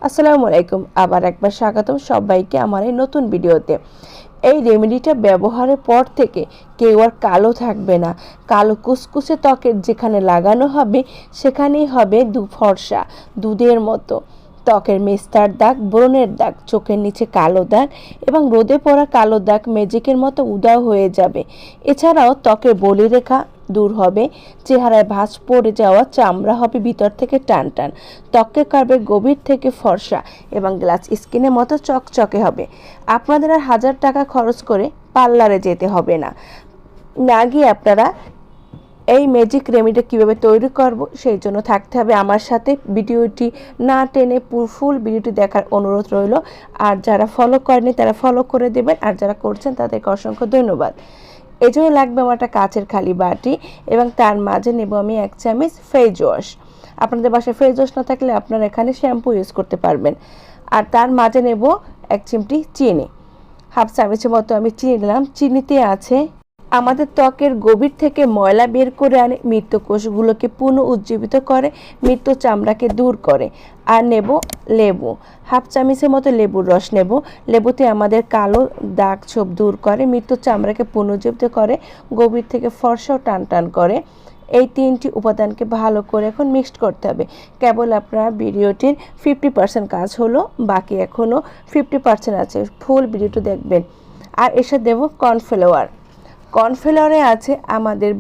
আসসালামু আলাইকুম, আবার একবার স্বাগতম সবাইকে আমার এই নতুন ভিডিওতে। এই রেমেডিটা ব্যবহারের পর থেকে কেউ আর কালো থাকবে না। কালো কুচকুচে ত্বকের যেখানে লাগানো হবে সেখানেই হবে ফর্সা দুধের মতো। ত্বকের মেস্তার দাগ, ব্রণের দাগ, চোখের নিচে কালো দাগ এবং রোদে পড়া কালো দাগ ম্যাজিকের মতো উধাও হয়ে যাবে। এছাড়াও ত্বকের বলিরেখা দূর হবে, চেহারায় ভাঁজ পড়ে যাওয়া চামড়া হবে ভিতর থেকে টান টান, ত্বকে করবে গভীর থেকে ফর্সা এবং গ্লাস স্কিনের মতো চকচকে হবে। আপনাদের আর 1000 টাকা খরচ করে পার্লারে যেতে হবে না। না গিয়ে আপনারা এই ম্যাজিক রেমেডি কীভাবে তৈরি করব সেই জন্য থাকতে হবে আমার সাথে। ভিডিওটি না টেনে ফুল ভিডিওটি দেখার অনুরোধ রইল। আর যারা ফলো করেনি তারা ফলো করে দেবেন, আর যারা করছেন তাদেরকে অসংখ্য ধন্যবাদ। এই জন্য লাগবে আমার একটা কাচের খালি বাটি এবং তার মাঝে নেব আমি 1 চামচ ফেস ওয়াশ। আপনাদের বাসায় ফেস ওয়াশ না থাকলে আপনারা এখানে শ্যাম্পু ইউজ করতে পারবেন। আর তার মাঝে নেব 1 চিমটি চিনি, হাফ চামচের মতো আমি চিনি নিলাম। চিনিতে আছে আমাদের ত্বকের গভীর থেকে ময়লা বের করে আনে, মৃত কোষগুলোকে পুনরুজ্জীবিত করে, মৃত চামড়াকে দূর করে। আর নেব লেবু, হাফ চামচের মতো লেবুর রস নেব। লেবুতে আমাদের কালো দাগ ছোপ দূর করে, মৃত চামড়াকে পুনরুজ্জীবিত করে, গভীর থেকে ফর্সাও টান টান করে। এই 3টি উপাদানকে ভালো করে এখন মিক্সড করতে হবে। কেবল আপনার ভিডিওটির 50% কাজ হলো, বাকি এখনও 50% আছে। ফুল ভিডিওটি দেখবেন। আর এসে দেব কর্নফ্লাওয়ার। কর্নফ্লাওয়ারে আছে আমাদের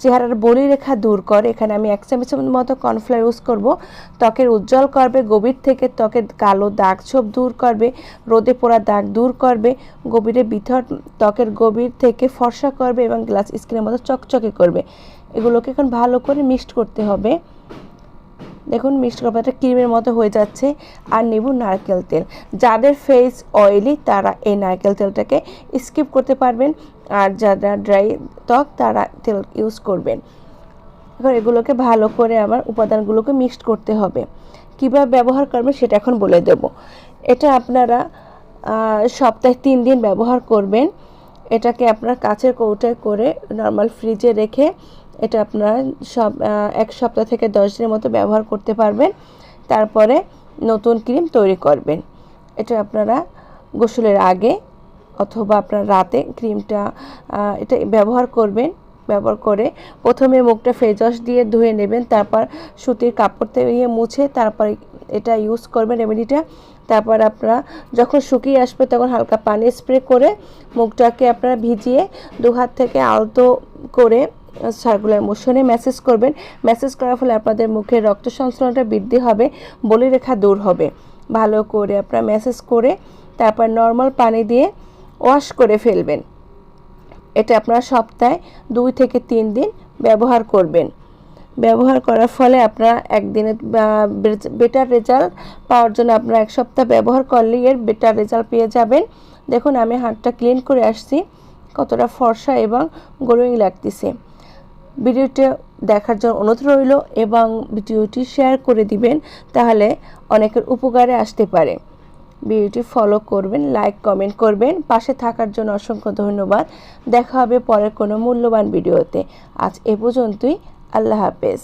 চেহারার বলিরেখা দূর করে। এখানে আমি 1 চামচের মতো কর্নফ্লাওয়ার ইউজ করব। ত্বকের উজ্জ্বল করবে, গভীর থেকে ত্বকের কালো দাগ ছোপ দূর করবে, রোদে পোড়া দাগ দূর করবে, ত্বকের গভীর থেকে ফর্সা করবে এবং গ্লাস স্কিনের মতো চকচকে করবে। এগুলোকে এখন ভালো করে মিক্সড করতে হবে। দেখুন মিক্সড করা একটা ক্রিমের মতো হয়ে যাচ্ছে। আর নেব নারকেল তেল। যাদের ফেস অয়েলি তারা এই নারকেল তেলটাকে স্কিপ করতে পারবেন, আর যারা ড্রাই ত্বক তারা তেল ইউজ করবেন। এখন এগুলোকে ভালো করে আবার উপাদানগুলোকে মিক্সড করতে হবে। কীভাবে ব্যবহার করবেন সেটা এখন বলে দেব। এটা আপনারা সপ্তাহে 3 দিন ব্যবহার করবেন। এটাকে আপনার কাচের কৌটায় করে নর্মাল ফ্রিজে রেখে এটা আপনারা 1 সপ্তাহ থেকে 10 দিনের মতো ব্যবহার করতে পারবেন। তারপরে নতুন ক্রিম তৈরি করবেন। এটা আপনারা গোসলের আগে অথবা আপনার রাতে ক্রিমটা এটা ব্যবহার করবেন। ব্যবহার করে প্রথমে মুখটা ফেস ওয়াশ দিয়ে ধুয়ে নেবেন, তারপর সুতির কাপড় দিয়ে মুছে তারপর এটা ইউজ করবেন রেমেডিটা। তারপর আপনারা যখন শুকিয়ে আসবে তখন হালকা পানি স্প্রে করে মুখটাকে আপনারা ভিজিয়ে 2 হাত থেকে আলতো করে সার্কুলার মোশনে ম্যাসেজ করবেন। ম্যাসেজ করার ফলে আপনাদের মুখের রক্ত সঞ্চালনটা বৃদ্ধি হবে, বলিরেখা দূর হবে। ভালো করে আপনারা ম্যাসেজ করে তারপর নর্মাল পানি দিয়ে ওয়াশ করে ফেলবেন। এটা আপনারা সপ্তাহে 2 থেকে 3 দিন ব্যবহার করবেন। ব্যবহার করার ফলে আপনারা একদিনে বেটার রেজাল্ট পাওয়ার জন্য আপনারা 1 সপ্তাহ ব্যবহার করলে এর বেটার রেজাল্ট পেয়ে যাবেন। দেখুন আমি হাতটা ক্লিন করে আসছি, কতটা ফর্সা এবং গ্লোয়িং লাগতেছে। ভিডিওটি দেখার জন্য অনুরোধ রইল এবং ভিডিওটি শেয়ার করে দিবেন, তাহলে অনেকের উপকারে আসতে পারে। ভিডিওটি ফলো করবেন, লাইক কমেন্ট করবেন। পাশে থাকার জন্য অসংখ্য ধন্যবাদ। দেখা হবে পরের কোনো মূল্যবান ভিডিওতে। আজ এ পর্যন্তই। আল্লাহ হাফেজ।